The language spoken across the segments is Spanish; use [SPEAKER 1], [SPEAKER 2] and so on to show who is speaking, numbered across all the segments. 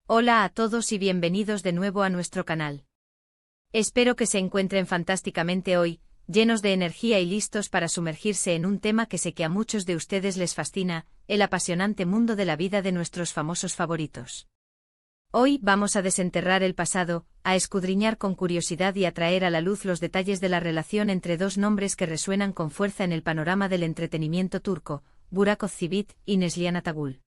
[SPEAKER 1] Hola a todos y bienvenidos de nuevo a nuestro canal. Espero que se encuentren fantásticamente hoy, llenos de energía y listos para sumergirse en un tema que sé que a muchos de ustedes les fascina, el apasionante mundo de la vida de nuestros famosos favoritos. Hoy vamos a desenterrar el pasado, a escudriñar con curiosidad y a traer a la luz los detalles de la relación entre dos nombres que resuenan con fuerza en el panorama del entretenimiento turco, Burak Özçivit y Neslihan Atagül.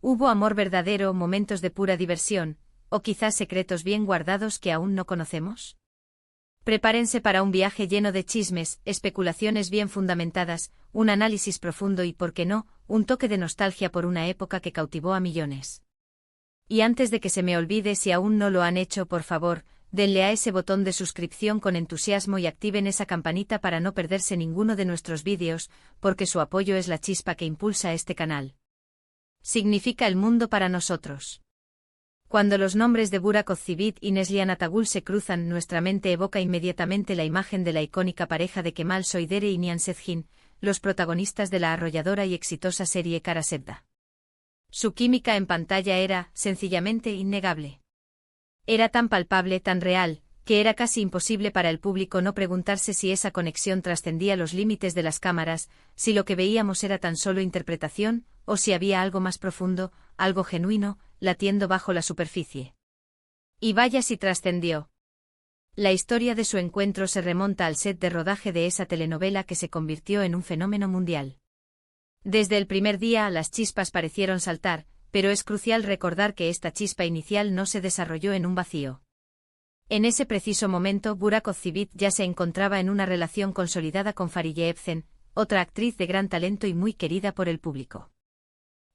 [SPEAKER 1] ¿Hubo amor verdadero, momentos de pura diversión, o quizás secretos bien guardados que aún no conocemos? Prepárense para un viaje lleno de chismes, especulaciones bien fundamentadas, un análisis profundo y, por qué no, un toque de nostalgia por una época que cautivó a millones. Y antes de que se me olvide, si aún no lo han hecho, por favor, denle a ese botón de suscripción con entusiasmo y activen esa campanita para no perderse ninguno de nuestros vídeos, porque su apoyo es la chispa que impulsa este canal. Significa el mundo para nosotros. Cuando los nombres de Burak Özçivit y Neslihan Atagül se cruzan, nuestra mente evoca inmediatamente la imagen de la icónica pareja de Kemal Soydere y Nihan Sezgin, los protagonistas de la arrolladora y exitosa serie Kara Sevda. Su química en pantalla era, sencillamente, innegable. Era tan palpable, tan real, que era casi imposible para el público no preguntarse si esa conexión trascendía los límites de las cámaras, si lo que veíamos era tan solo interpretación, o si había algo más profundo, algo genuino, latiendo bajo la superficie. Y vaya si trascendió. La historia de su encuentro se remonta al set de rodaje de esa telenovela que se convirtió en un fenómeno mundial. Desde el primer día las chispas parecieron saltar, pero es crucial recordar que esta chispa inicial no se desarrolló en un vacío. En ese preciso momento Burak Özçivit ya se encontraba en una relación consolidada con Fariye Evcen, otra actriz de gran talento y muy querida por el público.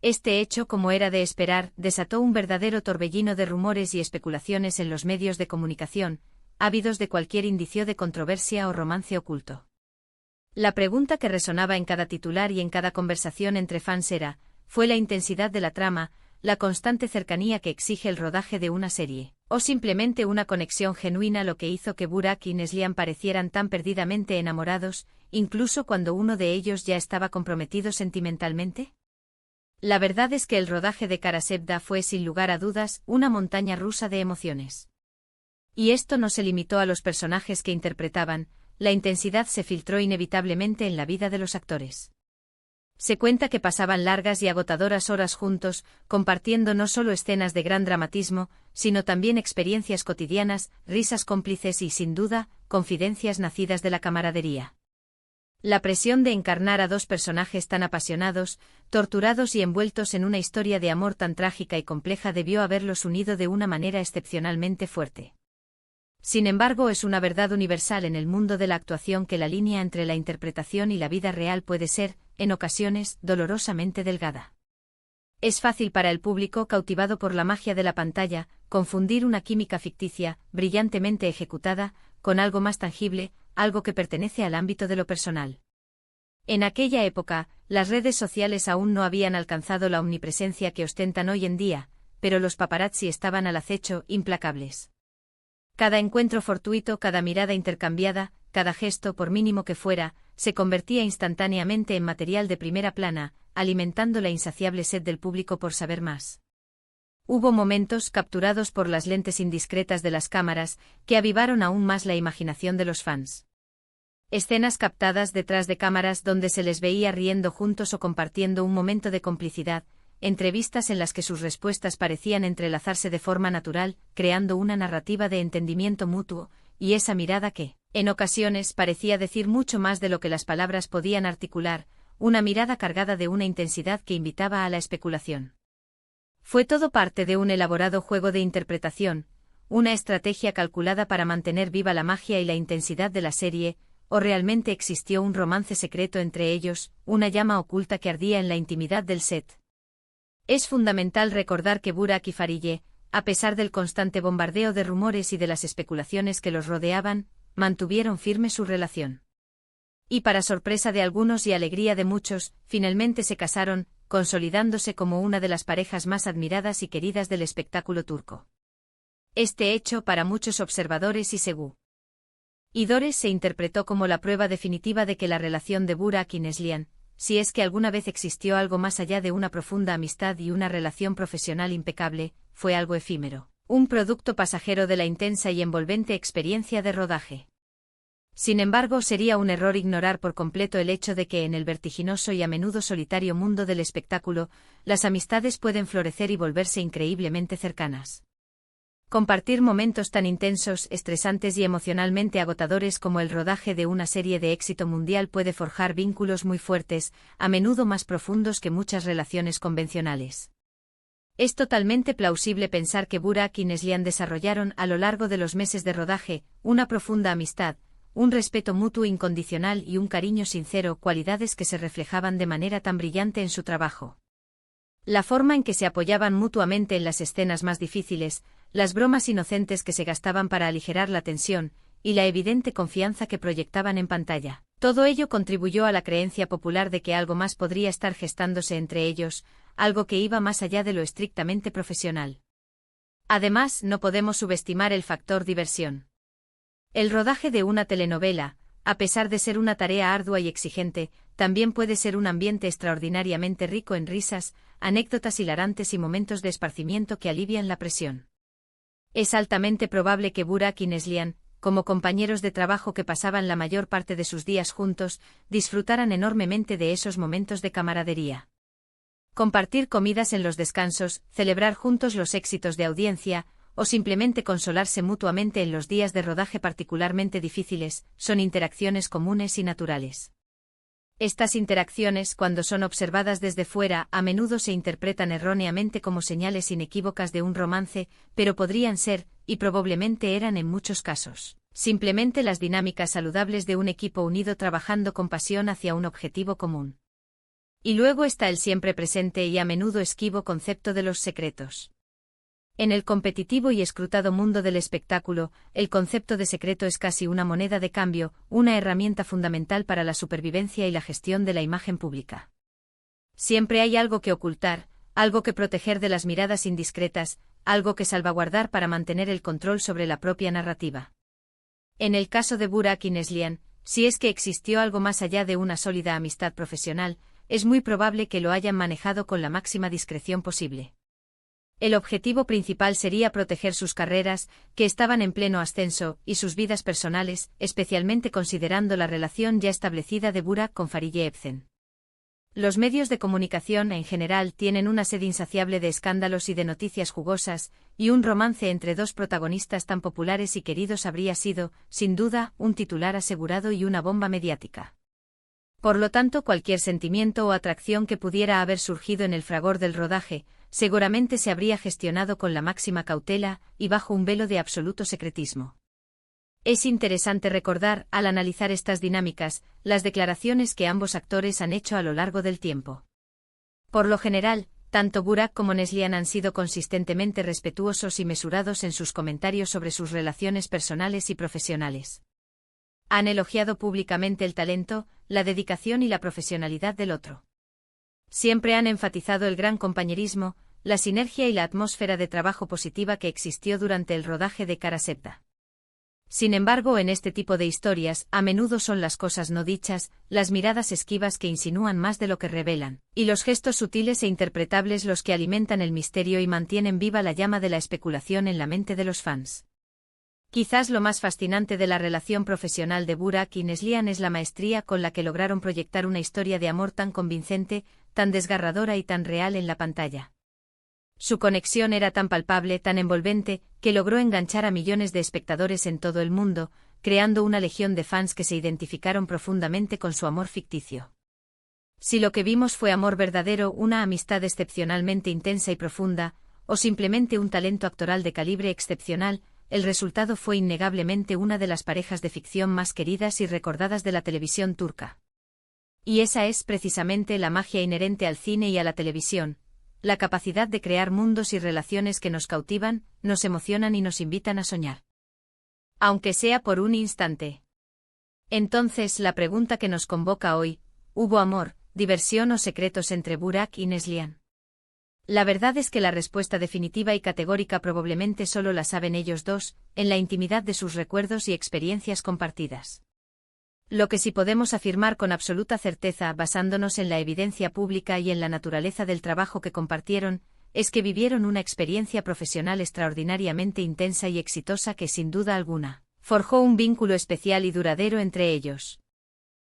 [SPEAKER 1] Este hecho, como era de esperar, desató un verdadero torbellino de rumores y especulaciones en los medios de comunicación, ávidos de cualquier indicio de controversia o romance oculto. La pregunta que resonaba en cada titular y en cada conversación entre fans era, ¿fue la intensidad de la trama, la constante cercanía que exige el rodaje de una serie, o simplemente una conexión genuina lo que hizo que Burak y Neslihan parecieran tan perdidamente enamorados, incluso cuando uno de ellos ya estaba comprometido sentimentalmente? La verdad es que el rodaje de Kara Sevda fue sin lugar a dudas una montaña rusa de emociones. Y esto no se limitó a los personajes que interpretaban, la intensidad se filtró inevitablemente en la vida de los actores. Se cuenta que pasaban largas y agotadoras horas juntos, compartiendo no solo escenas de gran dramatismo, sino también experiencias cotidianas, risas cómplices y, sin duda, confidencias nacidas de la camaradería. La presión de encarnar a dos personajes tan apasionados, torturados y envueltos en una historia de amor tan trágica y compleja debió haberlos unido de una manera excepcionalmente fuerte. Sin embargo, es una verdad universal en el mundo de la actuación que la línea entre la interpretación y la vida real puede ser, en ocasiones, dolorosamente delgada. Es fácil para el público, cautivado por la magia de la pantalla, confundir una química ficticia, brillantemente ejecutada, con algo más tangible, algo que pertenece al ámbito de lo personal. En aquella época, las redes sociales aún no habían alcanzado la omnipresencia que ostentan hoy en día, pero los paparazzi estaban al acecho, implacables. Cada encuentro fortuito, cada mirada intercambiada, cada gesto, por mínimo que fuera, se convertía instantáneamente en material de primera plana, alimentando la insaciable sed del público por saber más. Hubo momentos, capturados por las lentes indiscretas de las cámaras, que avivaron aún más la imaginación de los fans. Escenas captadas detrás de cámaras donde se les veía riendo juntos o compartiendo un momento de complicidad, entrevistas en las que sus respuestas parecían entrelazarse de forma natural, creando una narrativa de entendimiento mutuo, y esa mirada que, en ocasiones, parecía decir mucho más de lo que las palabras podían articular, una mirada cargada de una intensidad que invitaba a la especulación. Fue todo parte de un elaborado juego de interpretación, una estrategia calculada para mantener viva la magia y la intensidad de la serie, o realmente existió un romance secreto entre ellos, una llama oculta que ardía en la intimidad del set. Es fundamental recordar que Burak y Fariye, a pesar del constante bombardeo de rumores y de las especulaciones que los rodeaban, mantuvieron firme su relación. Y para sorpresa de algunos y alegría de muchos, finalmente se casaron, consolidándose como una de las parejas más admiradas y queridas del espectáculo turco. Este hecho, para muchos observadores y seguidores, se interpretó como la prueba definitiva de que la relación de Burak y Neslihan, si es que alguna vez existió algo más allá de una profunda amistad y una relación profesional impecable, fue algo efímero, un producto pasajero de la intensa y envolvente experiencia de rodaje. Sin embargo, sería un error ignorar por completo el hecho de que en el vertiginoso y a menudo solitario mundo del espectáculo, las amistades pueden florecer y volverse increíblemente cercanas. Compartir momentos tan intensos, estresantes y emocionalmente agotadores como el rodaje de una serie de éxito mundial puede forjar vínculos muy fuertes, a menudo más profundos que muchas relaciones convencionales. Es totalmente plausible pensar que Burak y Neslihan desarrollaron a lo largo de los meses de rodaje una profunda amistad, un respeto mutuo incondicional y un cariño sincero, cualidades que se reflejaban de manera tan brillante en su trabajo. La forma en que se apoyaban mutuamente en las escenas más difíciles, las bromas inocentes que se gastaban para aligerar la tensión, y la evidente confianza que proyectaban en pantalla. Todo ello contribuyó a la creencia popular de que algo más podría estar gestándose entre ellos, algo que iba más allá de lo estrictamente profesional. Además, no podemos subestimar el factor diversión. El rodaje de una telenovela, a pesar de ser una tarea ardua y exigente, también puede ser un ambiente extraordinariamente rico en risas, anécdotas hilarantes y momentos de esparcimiento que alivian la presión. Es altamente probable que Burak y Neslihan, como compañeros de trabajo que pasaban la mayor parte de sus días juntos, disfrutaran enormemente de esos momentos de camaradería. Compartir comidas en los descansos, celebrar juntos los éxitos de audiencia, o simplemente consolarse mutuamente en los días de rodaje particularmente difíciles, son interacciones comunes y naturales. Estas interacciones, cuando son observadas desde fuera, a menudo se interpretan erróneamente como señales inequívocas de un romance, pero podrían ser, y probablemente eran en muchos casos, simplemente las dinámicas saludables de un equipo unido trabajando con pasión hacia un objetivo común. Y luego está el siempre presente y a menudo esquivo concepto de los secretos. En el competitivo y escrutado mundo del espectáculo, el concepto de secreto es casi una moneda de cambio, una herramienta fundamental para la supervivencia y la gestión de la imagen pública. Siempre hay algo que ocultar, algo que proteger de las miradas indiscretas, algo que salvaguardar para mantener el control sobre la propia narrativa. En el caso de Burak y Neslihan, si es que existió algo más allá de una sólida amistad profesional, es muy probable que lo hayan manejado con la máxima discreción posible. El objetivo principal sería proteger sus carreras, que estaban en pleno ascenso, y sus vidas personales, especialmente considerando la relación ya establecida de Burak con Fariye Evcen. Los medios de comunicación en general tienen una sed insaciable de escándalos y de noticias jugosas, y un romance entre dos protagonistas tan populares y queridos habría sido, sin duda, un titular asegurado y una bomba mediática. Por lo tanto, cualquier sentimiento o atracción que pudiera haber surgido en el fragor del rodaje, seguramente se habría gestionado con la máxima cautela y bajo un velo de absoluto secretismo. Es interesante recordar, al analizar estas dinámicas, las declaraciones que ambos actores han hecho a lo largo del tiempo. Por lo general, tanto Burak como Neslihan han sido consistentemente respetuosos y mesurados en sus comentarios sobre sus relaciones personales y profesionales. Han elogiado públicamente el talento, la dedicación y la profesionalidad del otro. Siempre han enfatizado el gran compañerismo, la sinergia y la atmósfera de trabajo positiva que existió durante el rodaje de Kara Sevda. Sin embargo, en este tipo de historias, a menudo son las cosas no dichas, las miradas esquivas que insinúan más de lo que revelan, y los gestos sutiles e interpretables los que alimentan el misterio y mantienen viva la llama de la especulación en la mente de los fans. Quizás lo más fascinante de la relación profesional de Burak y Neslihan es la maestría con la que lograron proyectar una historia de amor tan convincente, tan desgarradora y tan real en la pantalla. Su conexión era tan palpable, tan envolvente, que logró enganchar a millones de espectadores en todo el mundo, creando una legión de fans que se identificaron profundamente con su amor ficticio. Si lo que vimos fue amor verdadero, una amistad excepcionalmente intensa y profunda, o simplemente un talento actoral de calibre excepcional, el resultado fue innegablemente una de las parejas de ficción más queridas y recordadas de la televisión turca. Y esa es precisamente la magia inherente al cine y a la televisión, la capacidad de crear mundos y relaciones que nos cautivan, nos emocionan y nos invitan a soñar. Aunque sea por un instante. Entonces, la pregunta que nos convoca hoy, ¿hubo amor, diversión o secretos entre Burak y Neslihan? La verdad es que la respuesta definitiva y categórica probablemente solo la saben ellos dos, en la intimidad de sus recuerdos y experiencias compartidas. Lo que sí podemos afirmar con absoluta certeza basándonos en la evidencia pública y en la naturaleza del trabajo que compartieron, es que vivieron una experiencia profesional extraordinariamente intensa y exitosa que sin duda alguna, forjó un vínculo especial y duradero entre ellos.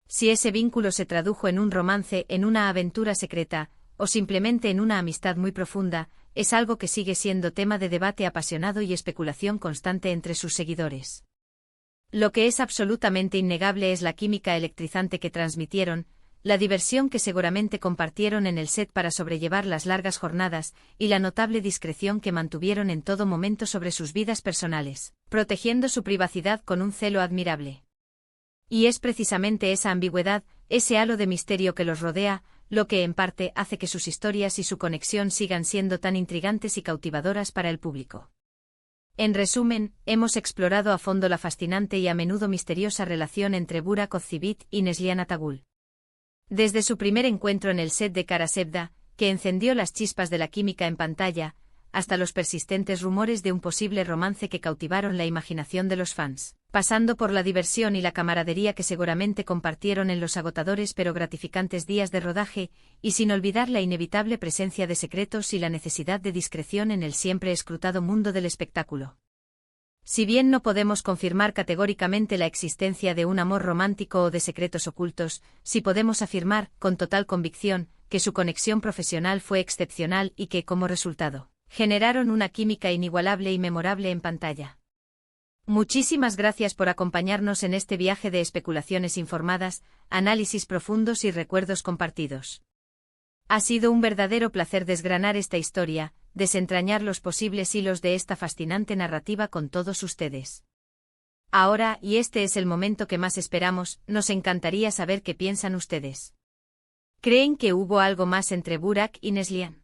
[SPEAKER 1] Si ese vínculo se tradujo en un romance, en una aventura secreta, o simplemente en una amistad muy profunda, es algo que sigue siendo tema de debate apasionado y especulación constante entre sus seguidores. Lo que es absolutamente innegable es la química electrizante que transmitieron, la diversión que seguramente compartieron en el set para sobrellevar las largas jornadas, y la notable discreción que mantuvieron en todo momento sobre sus vidas personales, protegiendo su privacidad con un celo admirable. Y es precisamente esa ambigüedad, ese halo de misterio que los rodea, lo que en parte hace que sus historias y su conexión sigan siendo tan intrigantes y cautivadoras para el público. En resumen, hemos explorado a fondo la fascinante y a menudo misteriosa relación entre Burak Ozceğit y Neslihan Atagül. Desde su primer encuentro en el set de Kara Sevda, que encendió las chispas de la química en pantalla, hasta los persistentes rumores de un posible romance que cautivaron la imaginación de los fans, pasando por la diversión y la camaradería que seguramente compartieron en los agotadores pero gratificantes días de rodaje, y sin olvidar la inevitable presencia de secretos y la necesidad de discreción en el siempre escrutado mundo del espectáculo. Si bien no podemos confirmar categóricamente la existencia de un amor romántico o de secretos ocultos, sí podemos afirmar, con total convicción, que su conexión profesional fue excepcional y que, como resultado, generaron una química inigualable y memorable en pantalla. Muchísimas gracias por acompañarnos en este viaje de especulaciones informadas, análisis profundos y recuerdos compartidos. Ha sido un verdadero placer desgranar esta historia, desentrañar los posibles hilos de esta fascinante narrativa con todos ustedes. Ahora, y este es el momento que más esperamos, nos encantaría saber qué piensan ustedes. ¿Creen que hubo algo más entre Burak y Neslihan?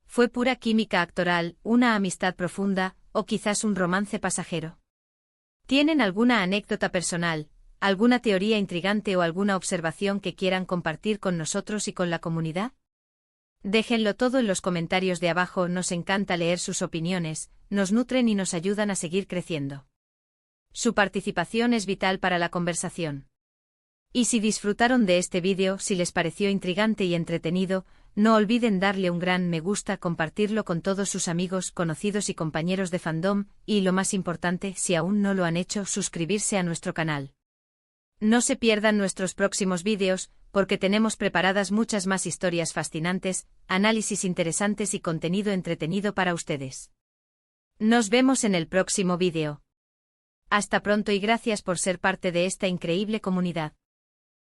[SPEAKER 1] ¿Fue pura química actoral, una amistad profunda, o quizás un romance pasajero? ¿Tienen alguna anécdota personal, alguna teoría intrigante o alguna observación que quieran compartir con nosotros y con la comunidad? Déjenlo todo en los comentarios de abajo, nos encanta leer sus opiniones, nos nutren y nos ayudan a seguir creciendo. Su participación es vital para la conversación. Y si disfrutaron de este vídeo, si les pareció intrigante y entretenido, no olviden darle un gran me gusta, compartirlo con todos sus amigos, conocidos y compañeros de fandom, y lo más importante, si aún no lo han hecho, suscribirse a nuestro canal. No se pierdan nuestros próximos vídeos, porque tenemos preparadas muchas más historias fascinantes, análisis interesantes y contenido entretenido para ustedes. Nos vemos en el próximo vídeo. Hasta pronto y gracias por ser parte de esta increíble comunidad.